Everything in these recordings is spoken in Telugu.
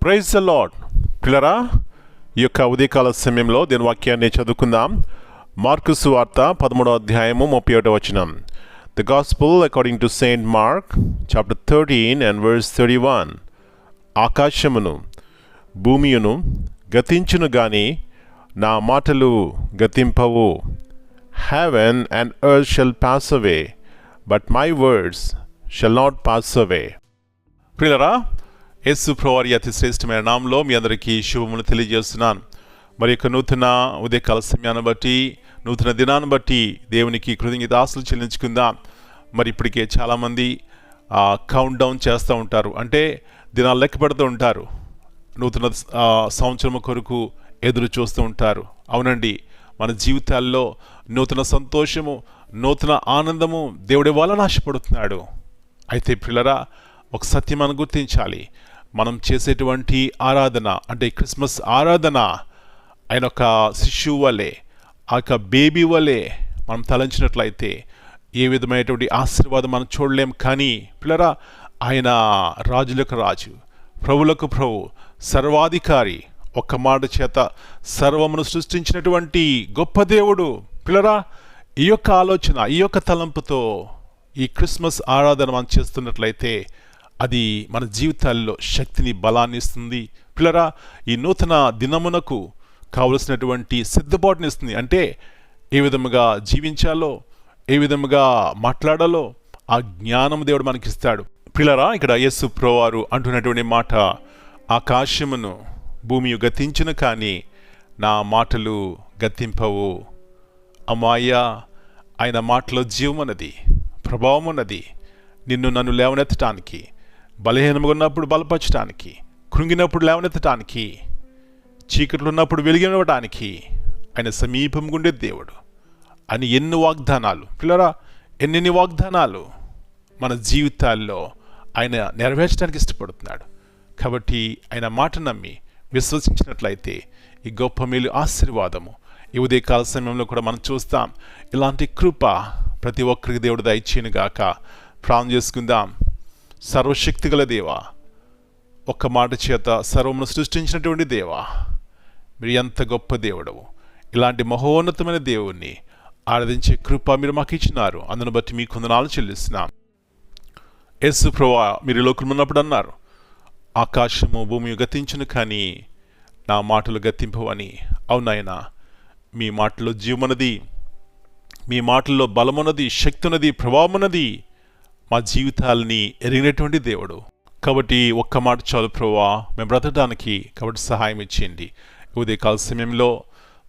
Praise the lord. పిల్లరా, ఈ యొక్క ఉదయకాల సమయంలో దీని వాక్యాన్ని చదువుకుందాం. మార్కు సువార్త 13వ అధ్యాయము 31వ వచనం. The gospel according to Saint mark chapter 13 and verse 31. ఆకాశమును భూమియును గతించును గాని నా మాటలు గతింపవు. Heaven and earth shall pass away, but my words shall not pass away. ప్రియులారా, యేసు ప్రభువారి అతి శ్రేష్టమైన నామంలో మీ అందరికీ శుభములు తెలియజేస్తున్నాను. మరి యొక్క నూతన ఉదయకాల సమయాన్ని బట్టి, నూతన దినాన్ని బట్టి దేవునికి కృతజ్ఞతాస్తులు చెల్లించుకుందాం. మరి ఇప్పటికే చాలామంది కౌంట్ డౌన్ చేస్తూ ఉంటారు, అంటే దినాలు లెక్క పెడుతూ ఉంటారు, నూతన సంవత్సరం కొరకు ఎదురు చూస్తూ ఉంటారు. అవునండి, మన జీవితాల్లో నూతన సంతోషము, నూతన ఆనందము దేవుడి వల్ల ఆశపడుతున్నాడు. అయితే పిల్లరా, ఒక సత్యం మనం గుర్తించాలి. మనం చేసేటువంటి ఆరాధన, అంటే క్రిస్మస్ ఆరాధన, ఆయన ఒక శిశువు వలె, ఆ యొక్క బేబీ వలె మనం తలంచినట్లయితే ఏ విధమైనటువంటి ఆశీర్వాదం మనం చూడలేం. కానీ పిల్లరా, ఆయన రాజులకు రాజు, ప్రభులకు ప్రభు, సర్వాధికారి, ఒక్క మాట చేత సర్వమును సృష్టించినటువంటి గొప్ప దేవుడు. పిల్లరా, ఈ యొక్క ఆలోచన, ఈ యొక్క తలంపుతో ఈ క్రిస్మస్ ఆరాధన మనం చేస్తున్నట్లయితే అది మన జీవితాల్లో శక్తిని, బలాన్ని ఇస్తుంది. పిల్లరా, ఈ నూతన దినమునకు కావలసినటువంటి సిద్ధపాటుని ఇస్తుంది. అంటే ఏ విధముగా జీవించాలో, ఏ విధముగా మాట్లాడాలో ఆ జ్ఞానం దేవుడు మనకిస్తాడు. పిల్లరా, ఇక్కడ యేసు ప్రభువారు అంటున్నటువంటి మాట, ఆకాశమును భూమియు గతించును కానీ నా మాటలు గతింపవు. అమ్మాయ్యా, ఆయన మాటలో జీవమున్నది, ప్రభావం ఉన్నది. నిన్ను నన్ను లేవనెత్తటానికి, బలహీనంగా ఉన్నప్పుడు బలపరచడానికి, కృంగినప్పుడు లేవనెత్తటానికి, చీకట్లు ఉన్నప్పుడు వెలిగినవడానికి ఆయన సమీపంగా ఉండే దేవుడు అని ఎన్ని వాగ్దానాలు, పిల్లరా, ఎన్నెన్ని వాగ్దానాలు మన జీవితాల్లో ఆయన నెరవేర్చడానికి ఇష్టపడుతున్నాడు. కాబట్టి ఆయన మాట నమ్మి విశ్వసించినట్లయితే ఈ గొప్ప మేలు, ఆశీర్వాదము ఈ ఉదయకాల సమయంలో కూడా మనం చూస్తాం. ఇలాంటి కృప ప్రతి ఒక్కరికి దేవుడు దయచేయునుగాక. ప్రార్థన చేసుకుందాం. సర్వశక్తి గల దేవా, ఒక్క మాట చేత సర్వమును సృష్టించినటువంటి దేవా, మీరు ఎంత గొప్ప దేవుడవు. ఇలాంటి మహోన్నతమైన దేవుణ్ణి ఆరాధించే కృప మీరు మాకు ఇచ్చినారు. అందును బట్టి మీకు వందనాలు చెల్లిస్తున్నాం. యేసు ప్రభువా, మీరు లోకంలో ఉన్నప్పుడు అన్నారు, ఆకాశము భూమి గతించును కానీ నా మాటలు గతింపవని. అవునాయనా, మీ మాటలో జీవమున్నది, మీ మాటల్లో బలమున్నది, శక్తి ఉన్నది, ప్రభావం ఉన్నది. మా జీవితాలని ఎరిగినటువంటి దేవుడు. కాబట్టి ఒక్క మాట చాలు ప్రభువా మేము బ్రతకడానికి. కాబట్టి సహాయం ఇచ్చేయండి. ఉదయకాల సమయంలో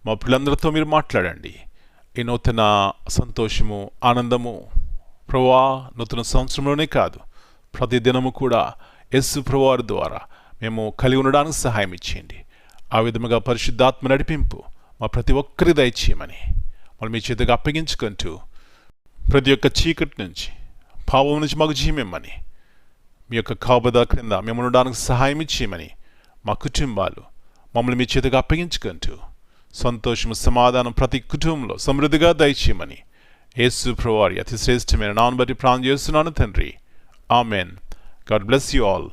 మా పిల్లలందరితో మీరు మాట్లాడండి. ఈ నూతన సంతోషము, ఆనందము ప్రభువా నూతన సంవత్సరంలోనే కాదు, ప్రతి దినము కూడా యేసు ప్రభువారి ద్వారా మేము కలిగి ఉండడానికి సహాయం ఇచ్చేయండి. ఆ విధముగా పరిశుద్ధాత్మ నడిపింపు మా ప్రతి ఒక్కరి దయచేయమని మనం మీ చేతిగా అప్పగించుకుంటూ, ప్రతి ఒక్క చీకటి నుంచి, పాపం నుంచి మాకు జీవమిమ్మని, మీ యొక్క కాపుదల క్రింద మేము ఉండడానికి సహాయం ఇచ్చేయమని మా కుటుంబాలు మమ్మల్ని మీ చేతిగా అప్పగించుకుంటూ సంతోషము, సమాధానం ప్రతి కుటుంబంలో సమృద్ధిగా దయచేయమని యేసు ప్రభువారి అతి శ్రేష్టమైన నామమును బట్టి ప్రార్థన చేస్తున్నాను తండ్రి. Amen. God bless you all.